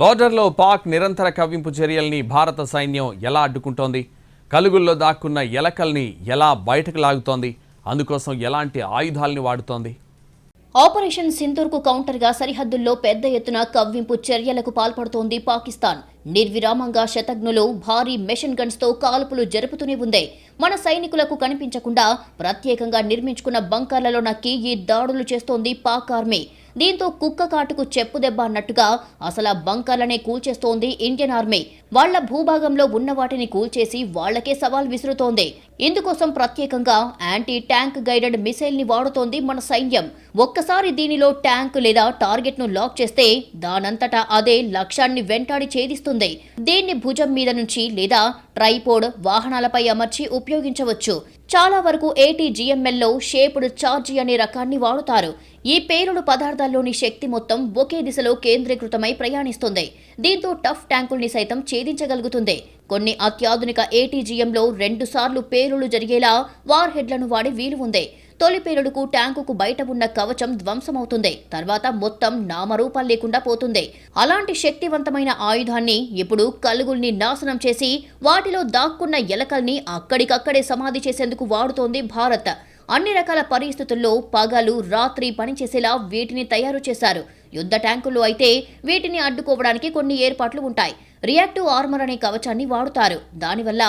బోర్డర్లో పాక్ నిరంతర కవ్వింపు చర్యల్ని భారత సైన్యం ఎలా అడ్డుకుంటోంది? కలుగుల్లో దాక్కున్న ఎలకల్ని ఎలా బయటకు లాగుతోంది? అందుకోసం ఎలాంటి ఆయుధాల్ని వాడుతోంది? ఆపరేషన్ సింధూర్కు కౌంటర్గా సరిహద్దుల్లో పెద్ద ఎత్తున కవ్వింపు చర్యలకు పాల్పడుతోంది పాకిస్తాన్. నిర్విరామంగా శతఘ్నులు భారీ మెషిన్ గన్స్తో కాల్పులు జరుపుతూనే ఉంది. మన సైనికులకు కనిపించకుండా ప్రత్యేకంగా నిర్మించుకున్న బంకర్లలో నక్కి ఈ దాడులు చేస్తోంది పాక్ ఆర్మీ. దీంతో కుక్క కాటుకు చెప్పు దెబ్బ అన్నట్టుగా అసలు ఆ బంకర్లనే కూల్చేస్తోంది ఇండియన్ ఆర్మీ. వాళ్ల భూభాగంలో ఉన్న వాటిని కూల్చేసి వాళ్లకే సవాల్ విసురుతోంది. ఇందుకోసం ప్రత్యేకంగా యాంటీ ట్యాంక్ గైడెడ్ మిసైల్ ని వాడుతోంది మన సైన్యం. ఒక్కసారి దీనిలో ట్యాంక్ లేదా టార్గెట్ ను లాక్ చేస్తే దానంతటా అదే లక్ష్యాన్ని వెంటాడి ఛేదిస్తుంది. దీన్ని భుజం మీద నుంచి లేదా ట్రైపోడ్ వాహనాలపై అమర్చి ఉపయోగించవచ్చు. చాలా వరకు ATGMLలో షేప్డ్ ఛార్జీ అనే రకాన్ని వాడుతారు. ఈ పేలుడు పదార్థాల్లోని శక్తి మొత్తం ఒకే దిశలో కేంద్రీకృతమై ప్రయాణిస్తుంది. దీంతో టఫ్ ట్యాంకుల్ని సైతం ఛేదించగలుగుతుంది. కొన్ని అత్యాధునిక ATGMలో 2 సార్లు పేలుళ్లు జరిగేలా వార్ హెడ్లను వాడే వీలు ఉంది. తొలి పేలుడుకు ట్యాంకుకు బయట ఉన్న కవచం ధ్వంసమవుతుంది. తర్వాత మొత్తం నామరూపాలు లేకుండా పోతుంది. అలాంటి శక్తివంతమైన ఆయుధాన్ని ఇప్పుడు కలుగుల్ని నాశనం చేసి వాటిలో దాక్కున్న ఎలకల్ని అక్కడికక్కడే సమాధి చేసేందుకు వాడుతోంది భారత్. అన్ని రకాల పరిస్థితుల్లో పగలు రాత్రి పనిచేసేలా వీటిని తయారు చేశారు. యుద్ధ ట్యాంకుల్లో అయితే వీటిని అడ్డుకోవడానికి కొన్ని ఏర్పాట్లు ఉంటాయి. రియాక్టివ్ ఆర్మర్ అనే కవచాన్ని వాడుతారు. దానివల్ల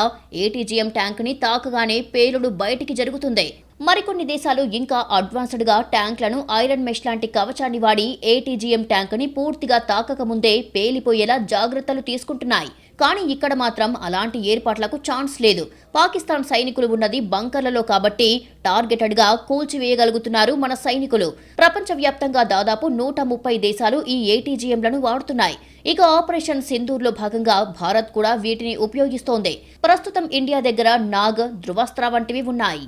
ATGM ట్యాంక్ ని తాకగానే పేలుడు బయటికి జరుగుతుంది. మరికొన్ని దేశాలు ఇంకా అడ్వాన్స్డ్ గా ట్యాంక్లను ఐరన్ మెష్ లాంటి కవచాన్ని వాడి ATGM ట్యాంక్ ని పూర్తిగా తాకకముందే పేలిపోయేలా జాగ్రత్తలు తీసుకుంటున్నాయి. కానీ ఇక్కడ మాత్రం అలాంటి ఏర్పాట్లకు ఛాన్స్ లేదు. పాకిస్తాన్ సైనికులు ఉన్నది బంకర్లలో కాబట్టి టార్గెటెడ్ గా కూల్చివేయగలుగుతున్నారు మన సైనికులు. ప్రపంచవ్యాప్తంగా దాదాపు 130 దేశాలు ఈ ATGMలను వాడుతున్నాయి. ఇక ఆపరేషన్ సింధూర్లో భాగంగా భారత్ కూడా వీటిని ఉపయోగిస్తోంది. ప్రస్తుతం ఇండియా దగ్గర నాగ్, ధృవాస్త్ర వంటివి ఉన్నాయి.